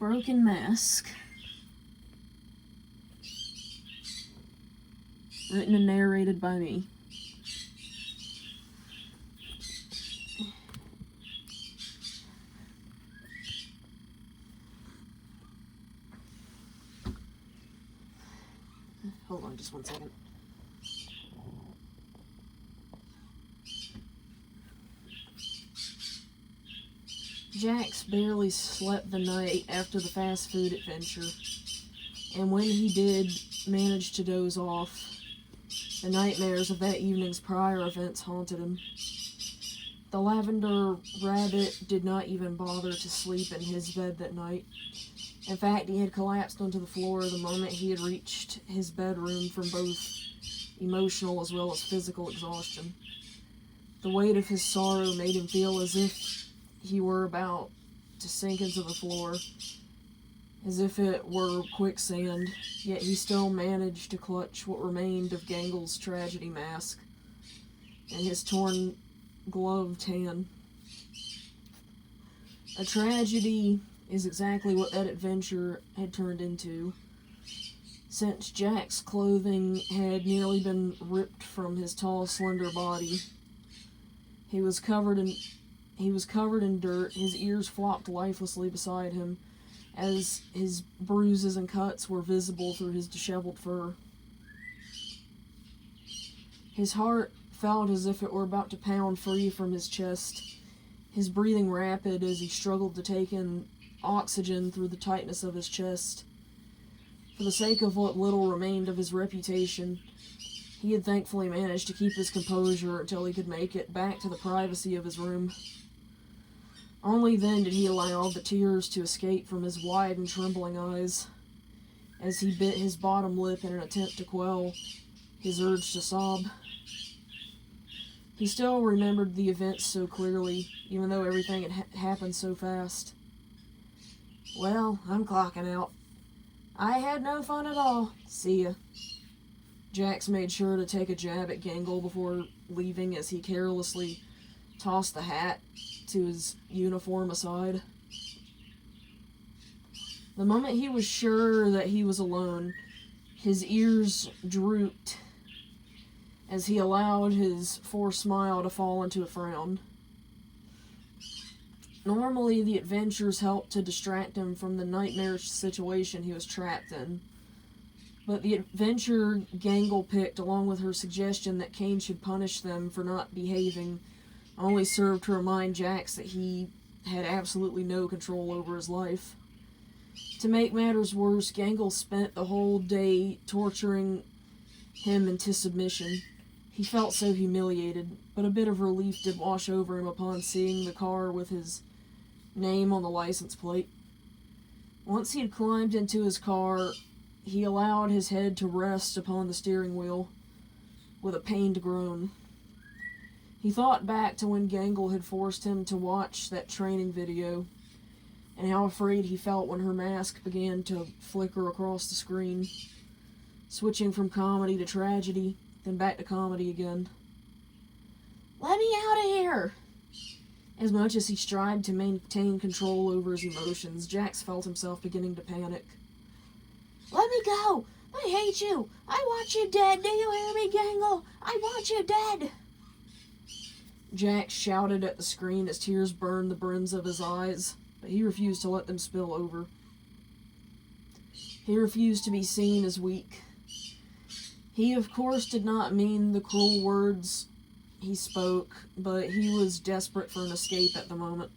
Broken mask. Written and narrated by me. Hold on just 1 second. Jax barely slept the night after the fast food adventure, and when he did manage to doze off, the nightmares of that evening's prior events haunted him. The lavender rabbit did not even bother to sleep in his bed that night. In fact, he had collapsed onto the floor the moment he had reached his bedroom from both emotional as well as physical exhaustion. The weight of his sorrow made him feel as if he were about to sink into the floor, as if it were quicksand, yet he still managed to clutch what remained of Gangle's tragedy mask in his torn, gloved hand. A tragedy is exactly what that adventure had turned into, since Jack's clothing had nearly been ripped from his tall, slender body. He was covered in dirt, his ears flopped lifelessly beside him, as his bruises and cuts were visible through his disheveled fur. His heart felt as if it were about to pound free from his chest, his breathing rapid as he struggled to take in oxygen through the tightness of his chest. For the sake of what little remained of his reputation, he had thankfully managed to keep his composure until he could make it back to the privacy of his room. Only then did he allow the tears to escape from his wide and trembling eyes, as he bit his bottom lip in an attempt to quell his urge to sob. He still remembered the events so clearly, even though everything had happened so fast. "Well, I'm clocking out. I had no fun at all. See ya." Jax made sure to take a jab at Gangle before leaving as he carelessly tossed the hat to his uniform aside. The moment he was sure that he was alone, his ears drooped as he allowed his forced smile to fall into a frown. Normally, the adventures helped to distract him from the nightmarish situation he was trapped in. But the adventure Gangle picked, along with her suggestion that Cain should punish them for not behaving, only served to remind Jax that he had absolutely no control over his life. To make matters worse, Gangle spent the whole day torturing him into submission. He felt so humiliated, but a bit of relief did wash over him upon seeing the car with his name on the license plate. Once he had climbed into his car, he allowed his head to rest upon the steering wheel with a pained groan. He thought back to when Gangle had forced him to watch that training video, and how afraid he felt when her mask began to flicker across the screen, switching from comedy to tragedy, then back to comedy again. "Let me out of here!" As much as he strived to maintain control over his emotions, Jax felt himself beginning to panic. "Let me go! I hate you! I want you dead! Do you hear me, Gangle? I want you dead!" Jax shouted at the screen as tears burned the brims of his eyes, but he refused to let them spill over. He refused to be seen as weak. He, of course, did not mean the cruel words he spoke, but he was desperate for an escape at the moment.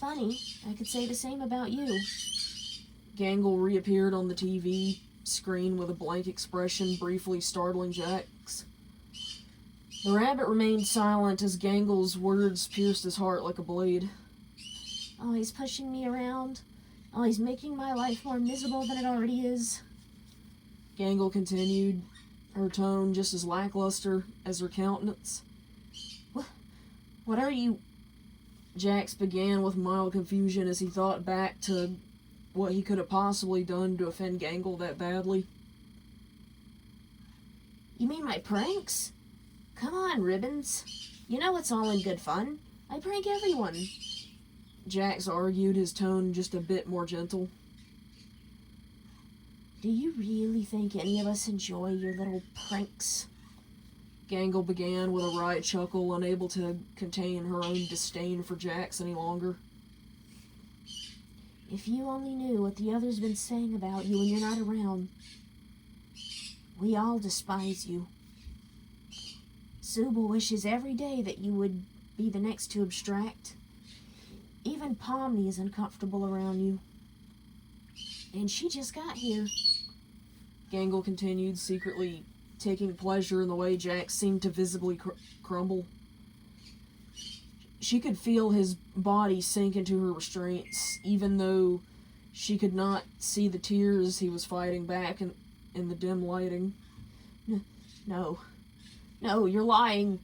"Funny, I could say the same about you." Gangle reappeared on the TV screen with a blank expression, briefly startling Jax. The rabbit remained silent as Gangle's words pierced his heart like a blade. "Always pushing me around, always making my life more miserable than it already is." Gangle continued, her tone just as lackluster as her countenance. What are you..." Jax began with mild confusion as he thought back to what he could have possibly done to offend Gangle that badly. "You mean my pranks? Come on, Ribbons. You know it's all in good fun. I prank everyone." Jax argued, his tone just a bit more gentle. Do you really think any of us enjoy your little pranks? Gangle began with a wry chuckle, unable to contain her own disdain for Jax any longer. If you only knew what the others been saying about you when you're not around. We all despise you. Suba wishes every day that you would be the next to abstract. Even Pomni is uncomfortable around you. And she just got here. Gangle continued, secretly taking pleasure in the way Jax seemed to visibly crumble. She could feel his body sink into her restraints, even though she could not see the tears he was fighting back in the dim lighting. No, you're lying.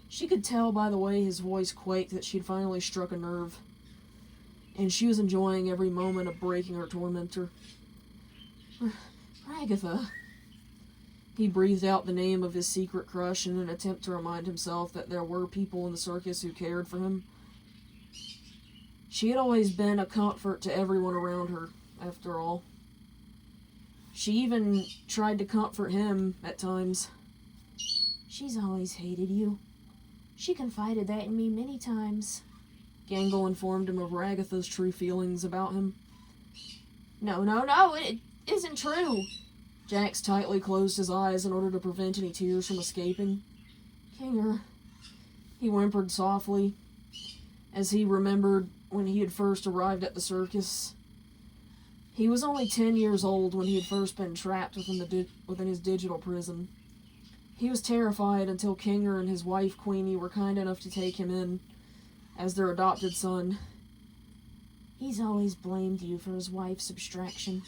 She could tell by the way his voice quaked that she'd finally struck a nerve, and she was enjoying every moment of breaking her tormentor. Ragatha. He breathed out the name of his secret crush in an attempt to remind himself that there were people in the circus who cared for him. She had always been a comfort to everyone around her, after all. She even tried to comfort him at times. She's always hated you. She confided that in me many times. Gangle informed him of Ragatha's true feelings about him. No, it isn't true. Jax tightly closed his eyes in order to prevent any tears from escaping. Kinger, he whimpered softly, as he remembered when he had first arrived at the circus. He was only 10 years old when he had first been trapped within his digital prison. He was terrified until Kinger and his wife Queenie were kind enough to take him in as their adopted son. He's always blamed you for his wife's abstraction.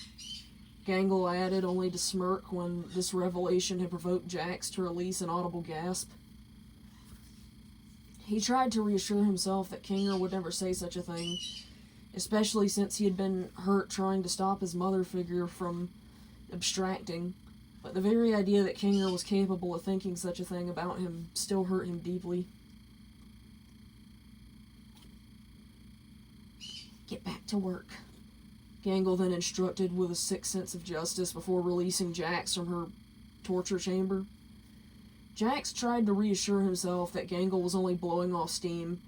Gangle added, only to smirk when this revelation had provoked Jax to release an audible gasp. He tried to reassure himself that Kinger would never say such a thing, especially since he had been hurt trying to stop his mother figure from abstracting, but the very idea that Kinger was capable of thinking such a thing about him still hurt him deeply. Get back to work. Gangle then instructed with a sick sense of justice before releasing Jax from her torture chamber. Jax tried to reassure himself that Gangle was only blowing off steam,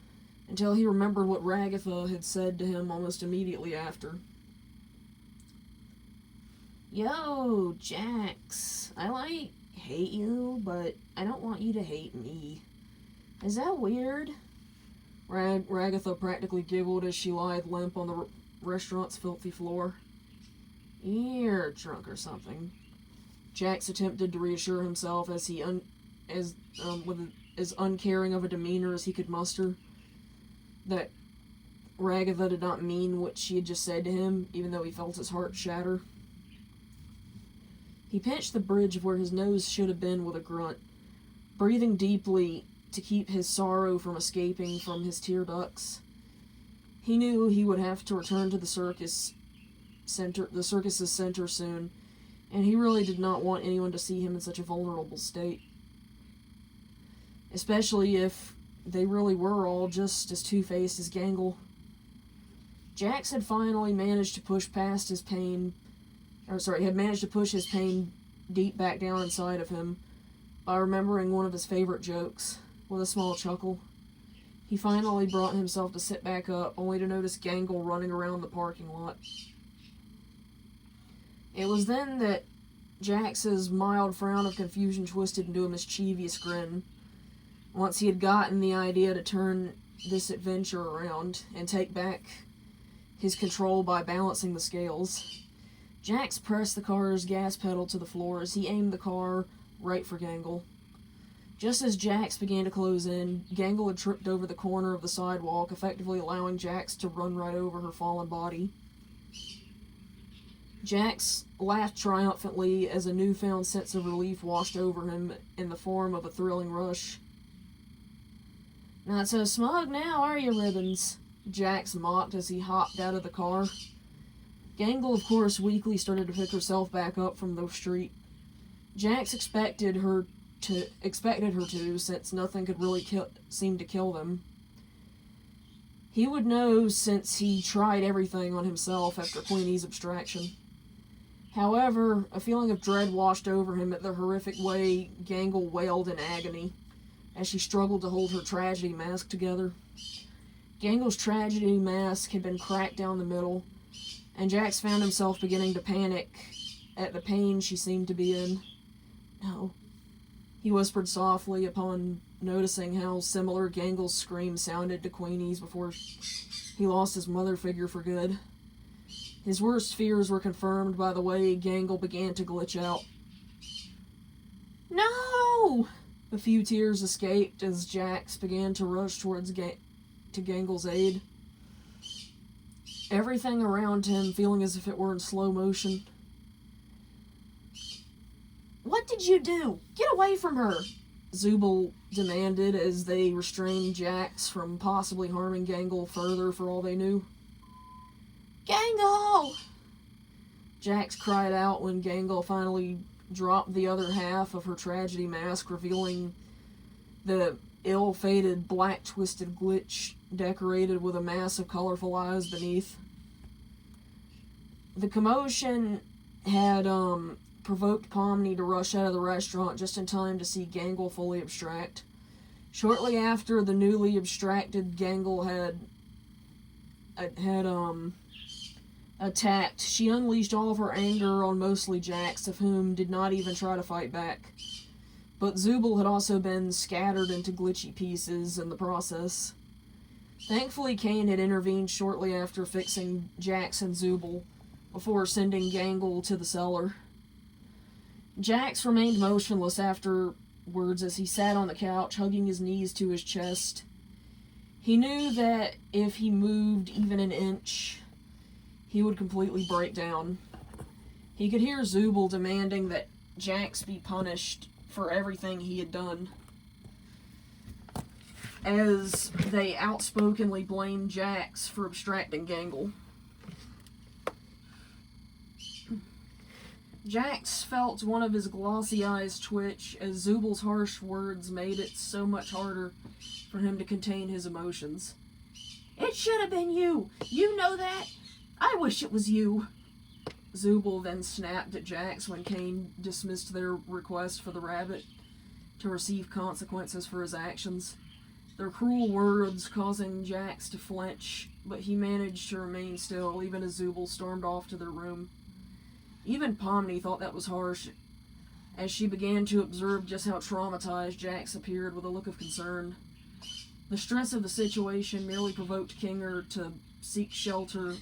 until he remembered what Ragatha had said to him almost immediately after. Yo, Jax, I hate you, but I don't want you to hate me. Is that weird? Ragatha practically giggled as she lied limp on the restaurant's filthy floor. You're drunk or something. Jax attempted to reassure himself as he with as uncaring of a demeanor as he could muster, that Ragatha did not mean what she had just said to him, even though he felt his heart shatter. He pinched the bridge of where his nose should have been with a grunt, breathing deeply to keep his sorrow from escaping from his tear ducts. He knew he would have to return to the circus's center soon, and he really did not want anyone to see him in such a vulnerable state. Especially if they really were all just as two-faced as Gangle. Jax had finally managed to push his pain deep back down inside of him by remembering one of his favorite jokes. With a small chuckle, he finally brought himself to sit back up, only to notice Gangle running around the parking lot. It was then that Jax's mild frown of confusion twisted into a mischievous grin, once he had gotten the idea to turn this adventure around and take back his control by balancing the scales. Jax pressed the car's gas pedal to the floor as he aimed the car right for Gangle. Just as Jax began to close in, Gangle had tripped over the corner of the sidewalk, effectively allowing Jax to run right over her fallen body. Jax laughed triumphantly as a newfound sense of relief washed over him in the form of a thrilling rush. "Not so smug now, are you, Ribbons?" Jax mocked as he hopped out of the car. Gangle, of course, weakly started to pick herself back up from the street. Jax expected her to, since nothing could really seem to kill them. He would know since he tried everything on himself after Queenie's abstraction. However, a feeling of dread washed over him at the horrific way Gangle wailed in agony as she struggled to hold her tragedy mask together. Gangle's tragedy mask had been cracked down the middle, and Jax found himself beginning to panic at the pain she seemed to be in. "No," he whispered softly upon noticing how similar Gangle's scream sounded to Queenie's before he lost his mother figure for good. His worst fears were confirmed by the way Gangle began to glitch out. "No!" A few tears escaped as Jax began to rush towards Gangle's aid. Everything around him feeling as if it were in slow motion. "What did you do? Get away from her!" Zubul demanded as they restrained Jax from possibly harming Gangle further for all they knew. "Gangle!" Jax cried out when Gangle finally dropped the other half of her tragedy mask, revealing the ill-fated black twisted glitch decorated with a mass of colorful eyes beneath. The commotion had provoked Pomni to rush out of the restaurant just in time to see Gangle fully abstract. Shortly after the newly abstracted Gangle had attacked, she unleashed all of her anger on mostly Jax, of whom did not even try to fight back. But Zubul had also been scattered into glitchy pieces in the process. Thankfully, Kane had intervened shortly after fixing Jax and Zubul, before sending Gangle to the cellar. Jax remained motionless afterwards as he sat on the couch, hugging his knees to his chest. He knew that if he moved even an inch, he would completely break down. He could hear Zubul demanding that Jax be punished for everything he had done, as they outspokenly blamed Jax for abstracting Gangle. Jax felt one of his glossy eyes twitch as Zubul's harsh words made it so much harder for him to contain his emotions. "It should have been you! You know that? I wish it was you!" Zubul then snapped at Jax when Kane dismissed their request for the rabbit to receive consequences for his actions. Their cruel words causing Jax to flinch, but he managed to remain still even as Zubul stormed off to their room. Even Pomni thought that was harsh, as she began to observe just how traumatized Jax appeared with a look of concern. The stress of the situation merely provoked Kinger to seek shelter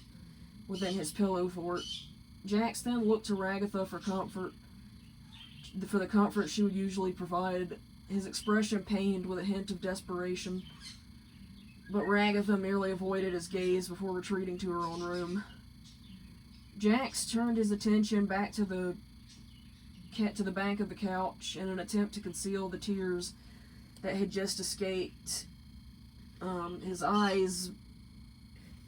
within his pillow fort. Jax then looked to Ragatha for the comfort she would usually provide, his expression pained with a hint of desperation. But Ragatha merely avoided his gaze before retreating to her own room. Jax turned his attention back to the bank of the couch in an attempt to conceal the tears that had just escaped his eyes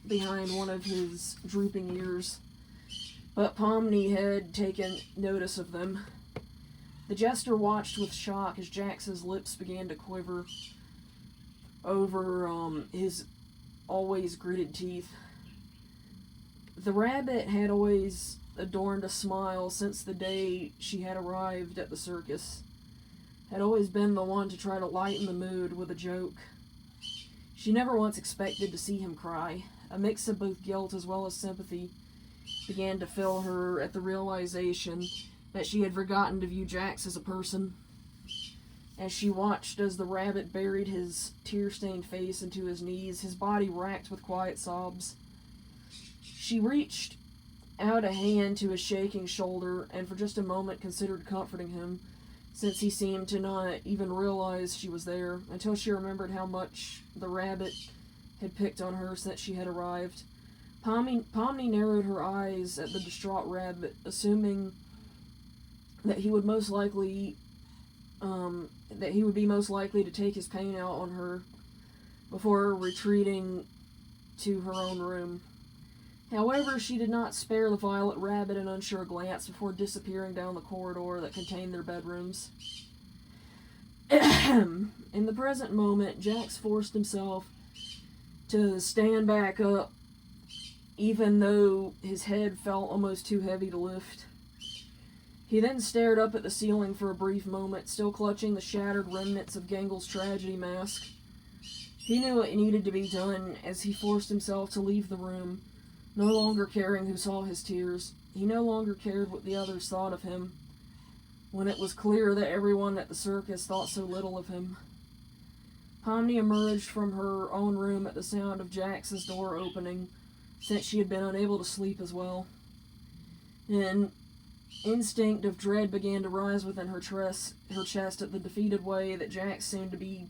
behind one of his drooping ears. But Pomni had taken notice of them. The jester watched with shock as Jax's lips began to quiver over his always gritted teeth. The rabbit had always adorned a smile since the day she had arrived at the circus, had always been the one to try to lighten the mood with a joke. She never once expected to see him cry. A mix of both guilt as well as sympathy began to fill her at the realization that she had forgotten to view Jax as a person. As she watched as the rabbit buried his tear-stained face into his knees, his body racked with quiet sobs. She reached out a hand to his shaking shoulder and for just a moment considered comforting him, since he seemed to not even realize she was there, until she remembered how much the rabbit had picked on her since she had arrived. Pomni narrowed her eyes at the distraught rabbit, assuming that he would be most likely to take his pain out on her before retreating to her own room. However, she did not spare the violet rabbit an unsure glance before disappearing down the corridor that contained their bedrooms. In the present moment, Jax forced himself to stand back up, even though his head felt almost too heavy to lift. He then stared up at the ceiling for a brief moment, still clutching the shattered remnants of Gangle's tragedy mask. He knew it needed to be done as he forced himself to leave the room, no longer caring who saw his tears. He no longer cared what the others thought of him, when it was clear that everyone at the circus thought so little of him. Pomni emerged from her own room at the sound of Jax's door opening, since she had been unable to sleep as well. An instinct of dread began to rise within her chest at the defeated way that Jax seemed to be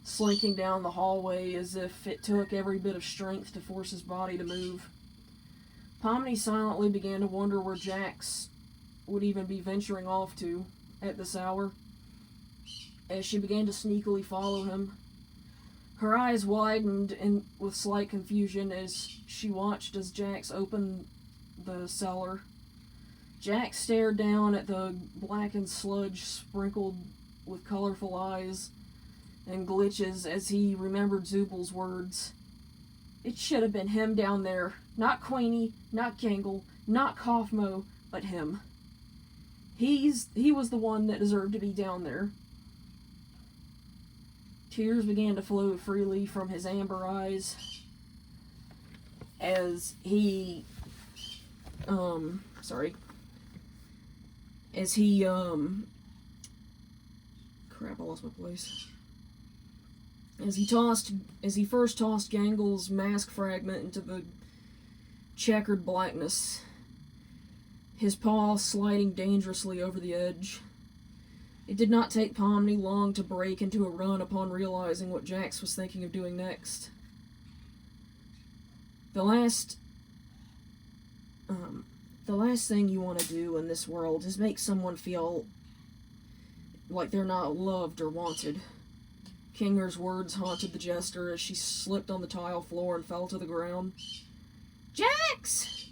slinking down the hallway, as if it took every bit of strength to force his body to move. Pomni silently began to wonder where Jax would even be venturing off to at this hour, as she began to sneakily follow him. Her eyes widened with slight confusion as she watched as Jax opened the cellar. Jax stared down at the blackened sludge sprinkled with colorful eyes and glitches as he remembered Zubal's words. It should have been him down there. Not Queenie, not Gangle, not Kaufmo, but him. He was the one that deserved to be down there. Tears began to flow freely from his amber eyes as he, crap, I lost my place. As he first tossed Gangle's mask fragment into the checkered blackness, his paw sliding dangerously over the edge. It did not take Pomni long to break into a run upon realizing what Jax was thinking of doing next. The last thing you want to do in this world is make someone feel like they're not loved or wanted. Kinger's words haunted the jester as she slipped on the tile floor and fell to the ground. "Jax!"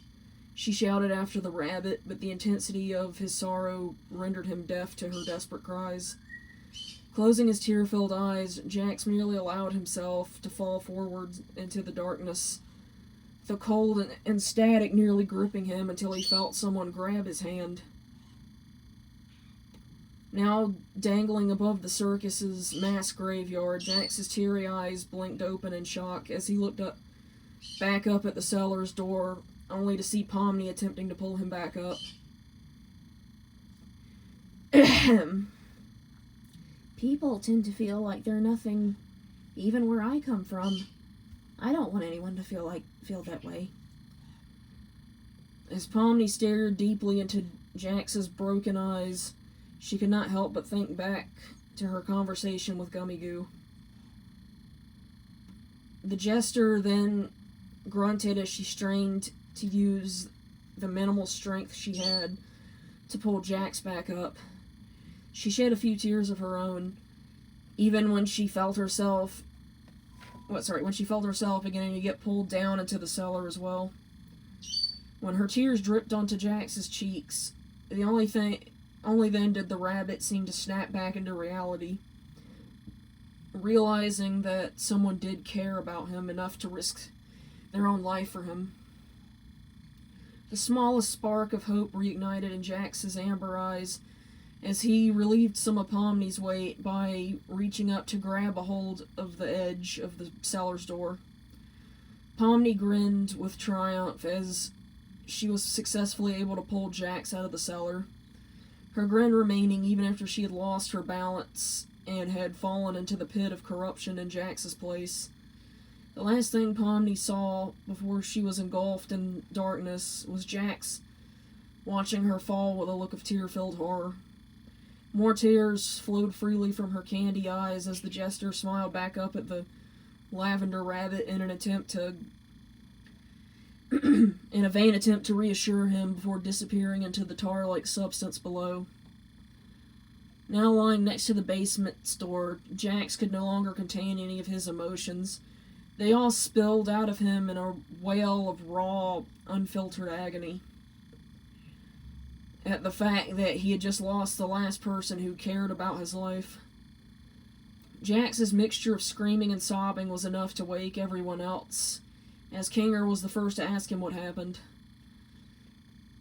she shouted after the rabbit, but the intensity of his sorrow rendered him deaf to her desperate cries. Closing his tear-filled eyes, Jax merely allowed himself to fall forward into the darkness, the cold and static nearly gripping him until he felt someone grab his hand. Now dangling above the circus's mass graveyard, Jax's teary eyes blinked open in shock as he looked back up at the cellar's door, only to see Pomni attempting to pull him back up. People tend to feel like they're nothing, even where I come from. I don't want anyone to feel that way. As Pomni stared deeply into Jax's broken eyes, she could not help but think back to her conversation with Gummy Goo. The jester then grunted as she strained to use the minimal strength she had to pull Jax back up. She shed a few tears of her own, even when she felt herself beginning to get pulled down into the cellar as well. When her tears dripped onto Jax's cheeks, only then did the rabbit seem to snap back into reality, realizing that someone did care about him enough to risk their own life for him. The smallest spark of hope reignited in Jax's amber eyes as he relieved some of Pomni's weight by reaching up to grab a hold of the edge of the cellar's door. Pomni grinned with triumph as she was successfully able to pull Jax out of the cellar, her grin remaining even after she had lost her balance and had fallen into the pit of corruption in Jax's place. The last thing Pomni saw before she was engulfed in darkness was Jax watching her fall with a look of tear-filled horror. More tears flowed freely from her candy eyes as the jester smiled back up at the lavender rabbit in a vain attempt to reassure him before disappearing into the tar-like substance below. Now lying next to the basement store, Jax could no longer contain any of his emotions. They all spilled out of him in a wail of raw, unfiltered agony at the fact that he had just lost the last person who cared about his life. Jax's mixture of screaming and sobbing was enough to wake everyone else, as Kinger was the first to ask him what happened.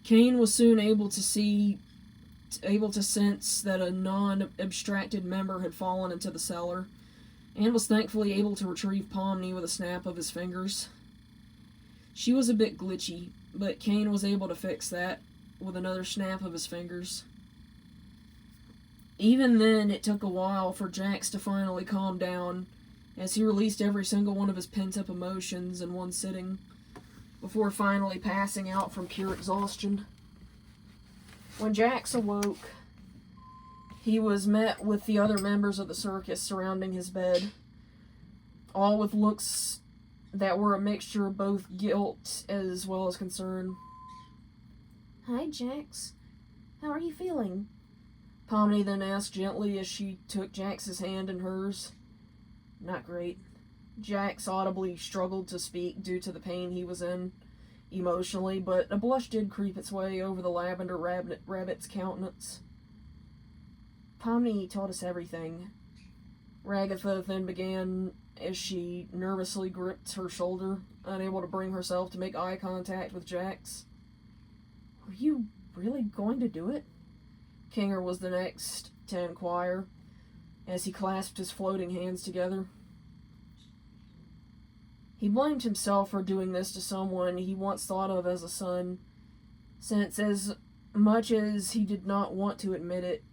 Kane was soon able to sense that a non-abstracted member had fallen into the cellar, and was thankfully able to retrieve Pomni with a snap of his fingers. She was a bit glitchy, but Kane was able to fix that with another snap of his fingers. Even then, it took a while for Jax to finally calm down, as he released every single one of his pent-up emotions in one sitting, before finally passing out from pure exhaustion. When Jax awoke, he was met with the other members of the circus surrounding his bed, all with looks that were a mixture of both guilt as well as concern. Hi, Jax. How are you feeling? Pomni then asked gently as she took Jax's hand in hers. Not great. Jax audibly struggled to speak due to the pain he was in emotionally, but a blush did creep its way over the lavender rabbit's countenance. Pomni taught us everything. Ragatha then began as she nervously gripped her shoulder, unable to bring herself to make eye contact with Jax. Were you really going to do it? Kinger was the next to inquire, as he clasped his floating hands together. He blamed himself for doing this to someone he once thought of as a son, since as much as he did not want to admit it,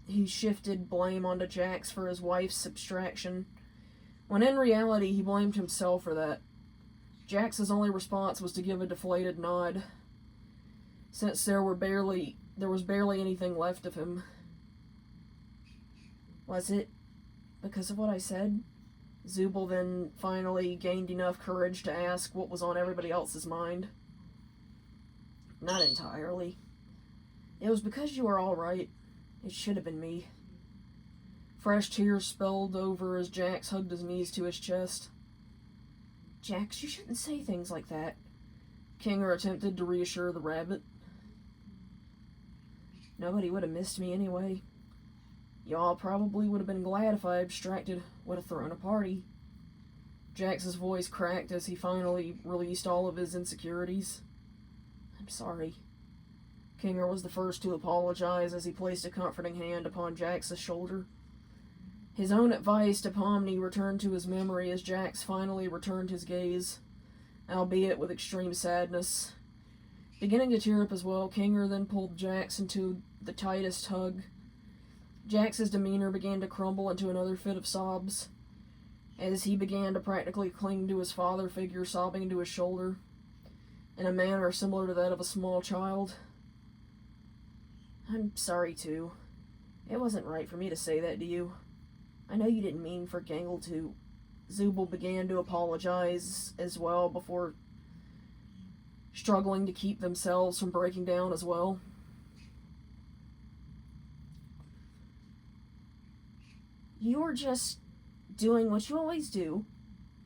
he shifted blame onto Jax for his wife's abstraction, when in reality he blamed himself for that. Jax's only response was to give a deflated nod, since there was barely anything left of him. Was it because of what I said? Zubul then finally gained enough courage to ask what was on everybody else's mind. Not entirely. It was because you were all right. It should have been me. Fresh tears spilled over as Jax hugged his knees to his chest. Jax, you shouldn't say things like that. Kinger attempted to reassure the rabbit. Nobody would have missed me anyway. Y'all probably would have been glad if I abstracted would have thrown a party. Jax's voice cracked as he finally released all of his insecurities. I'm sorry. Kinger was the first to apologize as he placed a comforting hand upon Jax's shoulder. His own advice to Pomni returned to his memory as Jax finally returned his gaze, albeit with extreme sadness. Beginning to tear up as well, Kinger then pulled Jax into the tightest hug. Jax's demeanor began to crumble into another fit of sobs, as he began to practically cling to his father figure, sobbing into his shoulder, in a manner similar to that of a small child. I'm sorry, too. It wasn't right for me to say that to you. I know you didn't mean for Gangle to... Zubul began to apologize as well before struggling to keep themselves from breaking down as well. You were just doing what you always do,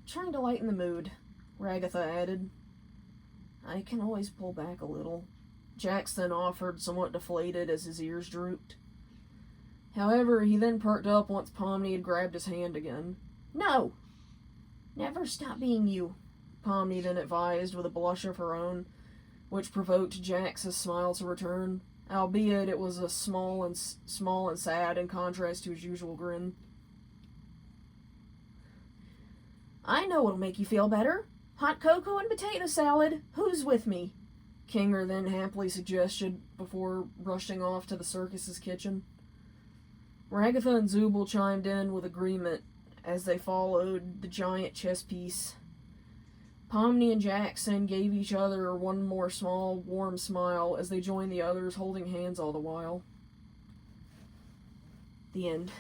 trying to lighten the mood, Ragatha added. I can always pull back a little. Jax then offered, somewhat deflated as his ears drooped. However, he then perked up once Pomni had grabbed his hand again. No! Never stop being you, Pomni then advised with a blush of her own, which provoked Jax's smile to return, albeit it was a small and sad in contrast to his usual grin. I know what'll make you feel better. Hot cocoa and potato salad. Who's with me? Kinger then happily suggested before rushing off to the circus's kitchen. Ragatha and Zubul chimed in with agreement as they followed the giant chess piece. Pomni and Jackson gave each other one more small, warm smile as they joined the others, holding hands all the while. The end.